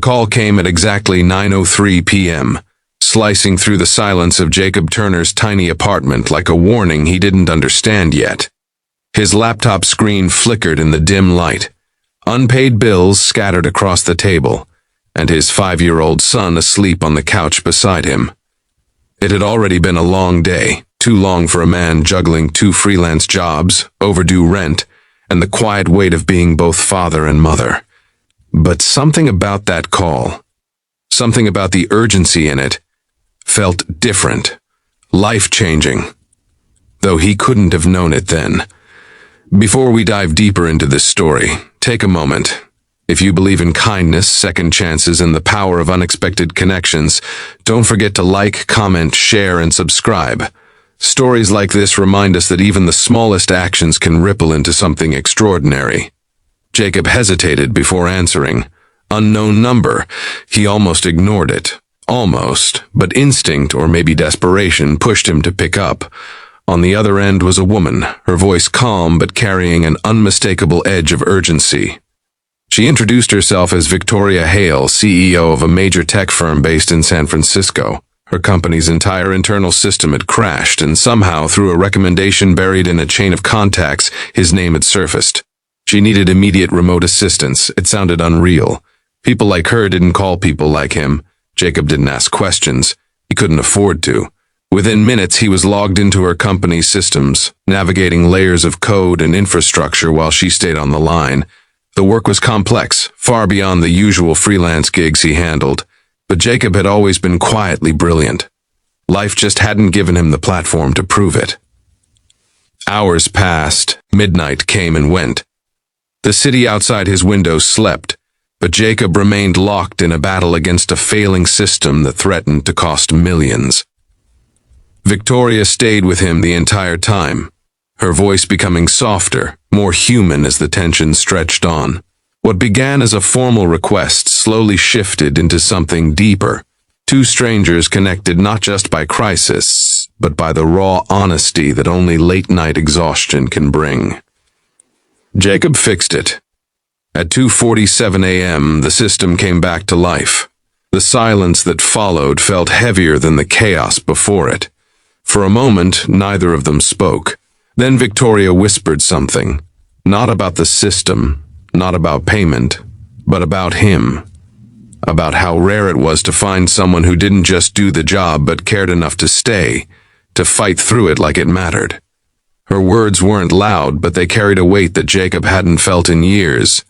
call came at exactly 9:03 p.m., slicing through the silence of Jacob Turner's tiny apartment like a warning he didn't understand yet. His laptop screen flickered in the dim light, unpaid bills scattered across the table, and his 5-year-old son asleep on the couch beside him. It had already been a long day, too long for a man juggling 2 freelance jobs, overdue rent, and the quiet weight of being both father and mother. But something about that call, something about the urgency in it, felt different, life-changing, though he couldn't have known it then. Before we dive deeper into this story, take a moment. If you believe in kindness, second chances, and the power of unexpected connections, don't forget to like, comment, share, and subscribe. Stories like this remind us that even the smallest actions can ripple into something extraordinary. Jacob hesitated before answering. Unknown number. He almost ignored it. Almost, but instinct, or maybe desperation, pushed him to pick up. On the other end was a woman, her voice calm but carrying an unmistakable edge of urgency. She introduced herself as Victoria Hale, CEO of a major tech firm based in San Francisco. Her company's entire internal system had crashed, and somehow, through a recommendation buried in a chain of contacts, his name had surfaced. She needed immediate remote assistance. It sounded unreal. People like her didn't call people like him. Jacob didn't ask questions. He couldn't afford to. Within minutes, he was logged into her company's systems, navigating layers of code and infrastructure while she stayed on the line. The work was complex, far beyond the usual freelance gigs he handled, but Jacob had always been quietly brilliant. Life just hadn't given him the platform to prove it. Hours passed, midnight came and went. The city outside his window slept, but Jacob remained locked in a battle against a failing system that threatened to cost millions. Victoria stayed with him the entire time, her voice becoming softer, more human as the tension stretched on. What began as a formal request slowly shifted into something deeper. 2 strangers connected not just by crisis, but by the raw honesty that only late-night exhaustion can bring. Jacob fixed it. At 2:47 a.m., the system came back to life. The silence that followed felt heavier than the chaos before it. For a moment, neither of them spoke. Then Victoria whispered something. Not about the system, not about payment, but about him. About how rare it was to find someone who didn't just do the job but cared enough to stay, to fight through it like it mattered. Her words weren't loud, but they carried a weight that Jacob hadn't felt in years.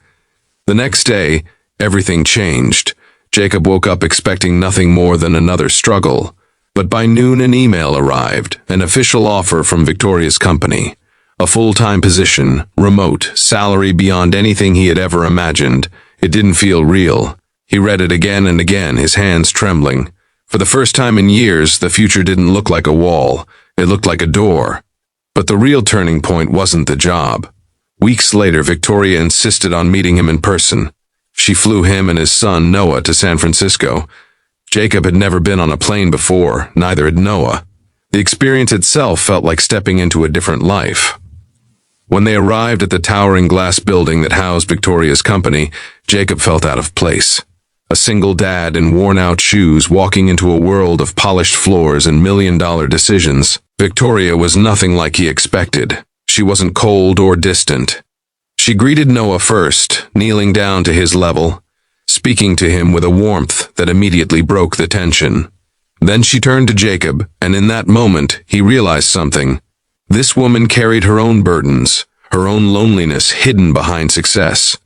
The next day, everything changed. Jacob woke up expecting nothing more than another struggle. But by noon an email arrived, an official offer from Victoria's company. A full-time position, remote, salary beyond anything he had ever imagined. It didn't feel real. He read it again and again, his hands trembling. For the first time in years, the future didn't look like a wall. It looked like a door. But the real turning point wasn't the job. Weeks later, Victoria insisted on meeting him in person. She flew him and his son, Noah, to San Francisco. Jacob had never been on a plane before, neither had Noah. The experience itself felt like stepping into a different life. When they arrived at the towering glass building that housed Victoria's company, Jacob felt out of place. A single dad in worn-out shoes walking into a world of polished floors and million-dollar decisions. Victoria was nothing like he expected. She wasn't cold or distant. She greeted Noah first, kneeling down to his level, speaking to him with a warmth that immediately broke the tension. Then she turned to Jacob, and in that moment, he realized something. This woman carried her own burdens, her own loneliness hidden behind success.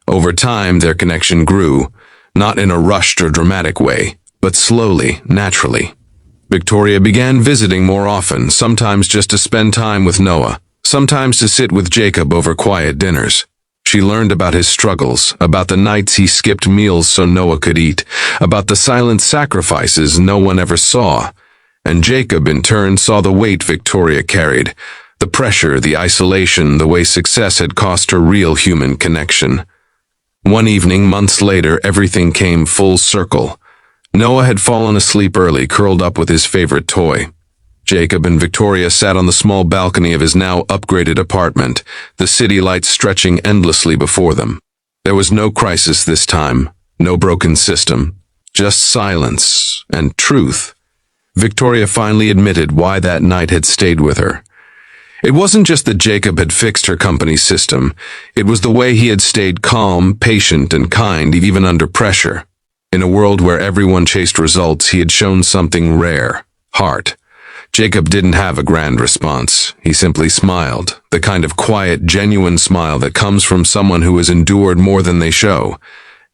Over time, their connection grew, not in a rushed or dramatic way, but slowly, naturally. Victoria began visiting more often, sometimes just to spend time with Noah, sometimes to sit with Jacob over quiet dinners. She learned about his struggles, about the nights he skipped meals so Noah could eat, about the silent sacrifices no one ever saw. And Jacob, in turn, saw the weight Victoria carried, the pressure, the isolation, the way success had cost her real human connection. One evening, months later, everything came full circle. Noah had fallen asleep early, curled up with his favorite toy. Jacob and Victoria sat on the small balcony of his now upgraded apartment, the city lights stretching endlessly before them. There was no crisis this time, No broken system, just silence and truth. Victoria finally admitted why that night had stayed with her. It wasn't just that Jacob had fixed her company's system. It was the way he had stayed calm, patient, and kind, even under pressure. In a world where everyone chased results, he had shown something rare: heart. Jacob didn't have a grand response. He simply smiled, the kind of quiet, genuine smile that comes from someone who has endured more than they show.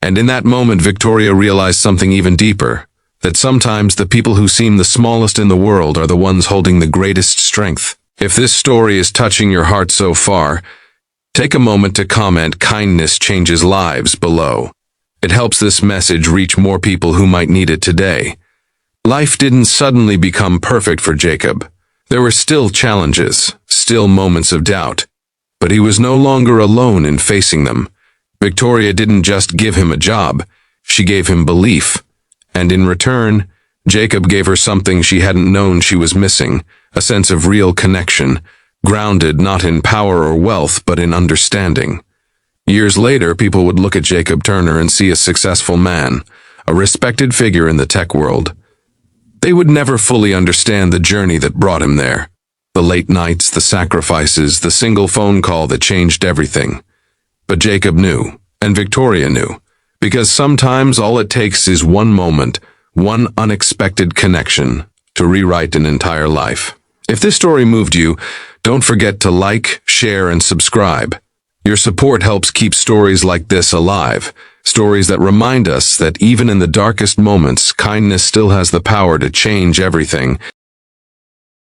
And in that moment, Victoria realized something even deeper, that sometimes the people who seem the smallest in the world are the ones holding the greatest strength. If this story is touching your heart so far, take a moment to comment "Kindness changes lives" below. It helps this message reach more people who might need it today. Life didn't suddenly become perfect for Jacob. There were still challenges, still moments of doubt. But he was no longer alone in facing them. Victoria didn't just give him a job, she gave him belief. And in return, Jacob gave her something she hadn't known she was missing: a sense of real connection, grounded not in power or wealth, but in understanding. Years later, people would look at Jacob Turner and see a successful man, a respected figure in the tech world. They would never fully understand the journey that brought him there. The late nights, the sacrifices, the single phone call that changed everything. But Jacob knew, and Victoria knew, because sometimes all it takes is one moment, one unexpected connection, to rewrite an entire life. If this story moved you, don't forget to like, share, and subscribe. Your support helps keep stories like this alive, stories that remind us that even in the darkest moments, kindness still has the power to change everything.